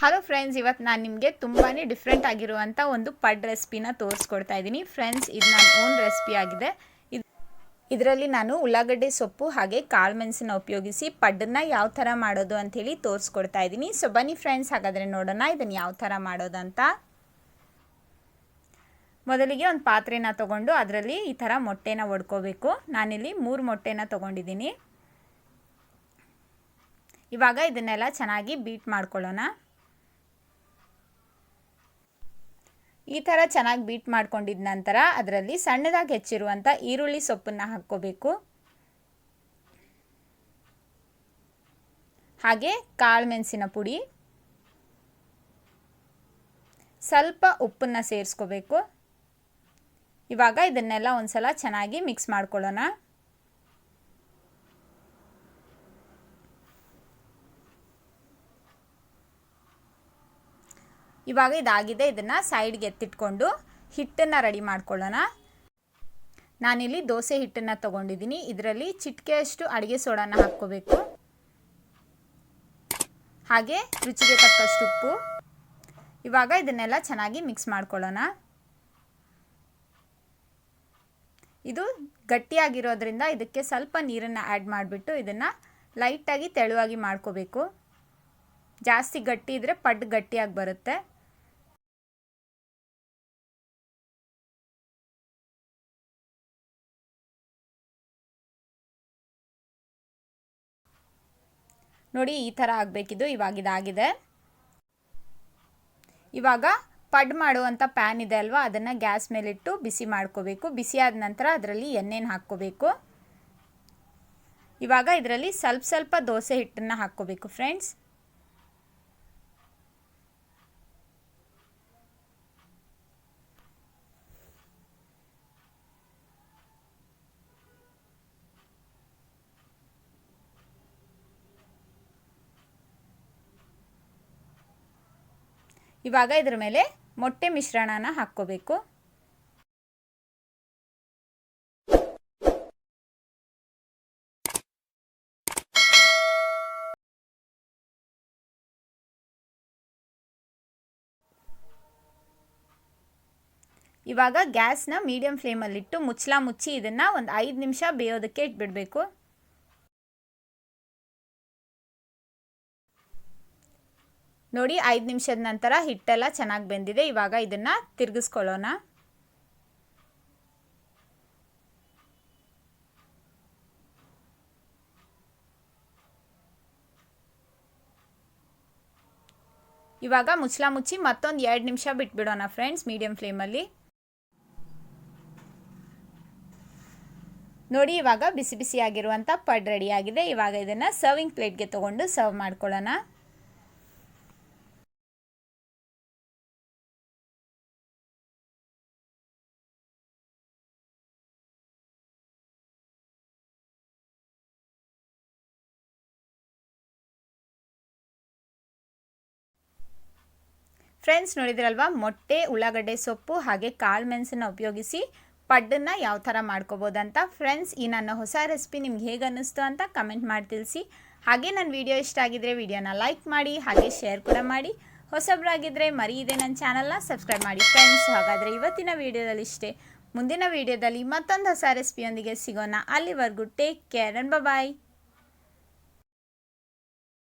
Hello friends, ಇವತ್ತು ನಾನು ನಿಮಗೆ ತುಂಬಾ ಡಿಫ್ರೆಂಟ್ ಆಗಿರುವಂಥ ಒಂದು ಪಡ್ ರೆಸಿಪಿನ ತೋರಿಸ್ಕೊಡ್ತಾ ಇದ್ದೀನಿ. ಫ್ರೆಂಡ್ಸ್, ಇದು ನನ್ನ ಓನ್ ರೆಸಿಪಿ ಆಗಿದೆ. ಇದರಲ್ಲಿ ನಾನು ಉಳ್ಳಾಗಡ್ಡೆ ಸೊಪ್ಪು ಹಾಗೆ ಕಾಳು ಮೆಣಸನ್ನ ಉಪಯೋಗಿಸಿ ಪಡ್ಡನ್ನು ಯಾವ ಥರ ಮಾಡೋದು ಅಂಥೇಳಿ ತೋರಿಸ್ಕೊಡ್ತಾ ಇದ್ದೀನಿ. ಸೊ ಬನ್ನಿ ಫ್ರೆಂಡ್ಸ್, ಹಾಗಾದರೆ ನೋಡೋಣ ಇದನ್ನು ಯಾವ ಥರ ಮಾಡೋದಂತ. ಮೊದಲಿಗೆ ಒಂದು ಪಾತ್ರೆನ ತೊಗೊಂಡು ಅದರಲ್ಲಿ ಈ ಥರ ಮೊಟ್ಟೆನ ಒಡ್ಕೋಬೇಕು. ನಾನಿಲ್ಲಿ 3 ಮೊಟ್ಟೆನ ತೊಗೊಂಡಿದ್ದೀನಿ. ಇವಾಗ ಇದನ್ನೆಲ್ಲ ಚೆನ್ನಾಗಿ ಬೀಟ್ ಮಾಡ್ಕೊಳ್ಳೋಣ. ಈ ಥರ ಚೆನ್ನಾಗಿ ಬೀಟ್ ಮಾಡ್ಕೊಂಡಿದ ನಂತರ ಅದರಲ್ಲಿ ಸಣ್ಣದಾಗಿ ಹೆಚ್ಚಿರುವಂಥ ಈರುಳ್ಳಿ ಸೊಪ್ಪನ್ನು ಹಾಕ್ಕೋಬೇಕು. ಹಾಗೆ ಕಾಳು ಮೆಣಸಿನ ಪುಡಿ, ಸ್ವಲ್ಪ ಉಪ್ಪನ್ನು ಸೇರಿಸ್ಕೋಬೇಕು. ಇವಾಗ ಇದನ್ನೆಲ್ಲ ಒಂದ್ಸಲ ಚೆನ್ನಾಗಿ ಮಿಕ್ಸ್ ಮಾಡ್ಕೊಳ್ಳೋಣ. ಇವಾಗ ಇದಾಗಿದೆ. ಇದನ್ನು ಸೈಡ್ಗೆ ಎತ್ತಿಟ್ಕೊಂಡು ಹಿಟ್ಟನ್ನು ರೆಡಿ ಮಾಡ್ಕೊಳ್ಳೋಣ. ನಾನಿಲ್ಲಿ ದೋಸೆ ಹಿಟ್ಟನ್ನು ತೊಗೊಂಡಿದ್ದೀನಿ. ಇದರಲ್ಲಿ ಚಿಟಿಕೆಯಷ್ಟು ಅಡುಗೆ ಸೋಡಾನ ಹಾಕ್ಕೋಬೇಕು. ಹಾಗೆ ರುಚಿಗೆ ತಕ್ಕಷ್ಟು ಉಪ್ಪು. ಇವಾಗ ಇದನ್ನೆಲ್ಲ ಚೆನ್ನಾಗಿ ಮಿಕ್ಸ್ ಮಾಡ್ಕೊಳ್ಳೋಣ. ಇದು ಗಟ್ಟಿಯಾಗಿರೋದ್ರಿಂದ ಇದಕ್ಕೆ ಸ್ವಲ್ಪ ನೀರನ್ನು ಆ್ಯಡ್ ಮಾಡಿಬಿಟ್ಟು ಇದನ್ನು ಲೈಟಾಗಿ ತೆಳುವಾಗಿ ಮಾಡ್ಕೋಬೇಕು. ಜಾಸ್ತಿ ಗಟ್ಟಿ ಇದ್ದರೆ ಪಡ್ಡು ಗಟ್ಟಿಯಾಗಿ ಬರುತ್ತೆ. ನೋಡಿ, ಈ ಥರ ಆಗಬೇಕಿದು. ಇವಾಗ ಇದಾಗಿದೆ. ಇವಾಗ ಪಡ್ ಮಾಡುವಂಥ ಪ್ಯಾನ್ ಇದೆ ಅಲ್ವಾ, ಅದನ್ನು ಗ್ಯಾಸ್ ಮೇಲಿಟ್ಟು ಬಿಸಿ ಮಾಡ್ಕೋಬೇಕು. ಬಿಸಿ ಆದ ನಂತರ ಅದರಲ್ಲಿ ಎಣ್ಣೆನ ಹಾಕ್ಕೋಬೇಕು. ಇವಾಗ ಇದರಲ್ಲಿ ಸ್ವಲ್ಪ ದೋಸೆ ಹಿಟ್ಟನ್ನು ಹಾಕ್ಕೋಬೇಕು ಫ್ರೆಂಡ್ಸ್. ಇವಾಗ ಇದರ ಮೇಲೆ ಮೊಟ್ಟೆ ಮಿಶ್ರಣನ ಹಾಕ್ಕೋಬೇಕು. ಇವಾಗ ಗ್ಯಾಸ್ನ ಮೀಡಿಯಂ ಫ್ಲೇಮಲ್ಲಿಟ್ಟು ಮುಚ್ಚಿ ಇದನ್ನು ಒಂದು 5 ನಿಮಿಷ ಬೇಯೋದಕ್ಕೆ ಇಟ್ಬಿಡಬೇಕು. ನೋಡಿ, 5 ನಿಮಿಷದ ನಂತರ ಹಿಟ್ಟೆಲ್ಲ ಚೆನ್ನಾಗಿ ಬೆಂದಿದೆ. ಇವಾಗ ಇದನ್ನು ತಿರುಗಿಸ್ಕೊಳ್ಳೋಣ. ಇವಾಗ ಮುಚ್ಚಿ ಮತ್ತೊಂದು 2 ನಿಮಿಷ ಬಿಟ್ಬಿಡೋಣ ಫ್ರೆಂಡ್ಸ್, ಮೀಡಿಯಂ ಫ್ಲೇಮಲ್ಲಿ. ನೋಡಿ, ಇವಾಗ ಬಿಸಿ ಬಿಸಿಯಾಗಿರುವಂಥ ಪಡ್ ರೆಡಿಯಾಗಿದೆ. ಇವಾಗ ಇದನ್ನು ಸರ್ವಿಂಗ್ ಪ್ಲೇಟ್ಗೆ ತೊಗೊಂಡು ಸರ್ವ್ ಮಾಡ್ಕೊಳ್ಳೋಣ. ಫ್ರೆಂಡ್ಸ್, ನೋಡಿದ್ರಲ್ವಾ, ಮೊಟ್ಟೆ, ಉಳ್ಳಾಗಡ್ಡೆ ಸೊಪ್ಪು ಹಾಗೆ ಕಾಳು ಮೆಣಸನ್ನು ಉಪಯೋಗಿಸಿ ಪಡ್ಡನ್ನು ಯಾವ ಥರ ಮಾಡ್ಕೋಬೋದಂತ. ಫ್ರೆಂಡ್ಸ್, ಈ ನನ್ನ ಹೊಸ ರೆಸಿಪಿ ನಿಮ್ಗೆ ಹೇಗೆ ಅನ್ನಿಸ್ತು ಅಂತ ಕಮೆಂಟ್ ಮಾಡಿ ತಿಳಿಸಿ. ಹಾಗೆ ನನ್ನ ವಿಡಿಯೋ ಇಷ್ಟ ಆಗಿದ್ರೆ ವಿಡಿಯೋನ ಲೈಕ್ ಮಾಡಿ ಹಾಗೆ ಶೇರ್ ಕೂಡ ಮಾಡಿ. ಹೊಸಬ್ರಾಗಿದ್ದರೆ ಮರೆಯದೆ ನನ್ನ ಚಾನಲ್ನ ಸಬ್ಸ್ಕ್ರೈಬ್ ಮಾಡಿ ಫ್ರೆಂಡ್ಸ್. ಹಾಗಾದರೆ ಇವತ್ತಿನ ವಿಡಿಯೋದಲ್ಲಿ ಇಷ್ಟೇ. ಮುಂದಿನ ವಿಡಿಯೋದಲ್ಲಿ ಮತ್ತೊಂದು ಹೊಸ ರೆಸಿಪಿಯೊಂದಿಗೆ ಸಿಗೋಣ. ಅಲ್ಲಿವರೆಗೂ ಟೇಕ್ ಕೇರ್ ಅಂಡ್ ಬಾಯ್.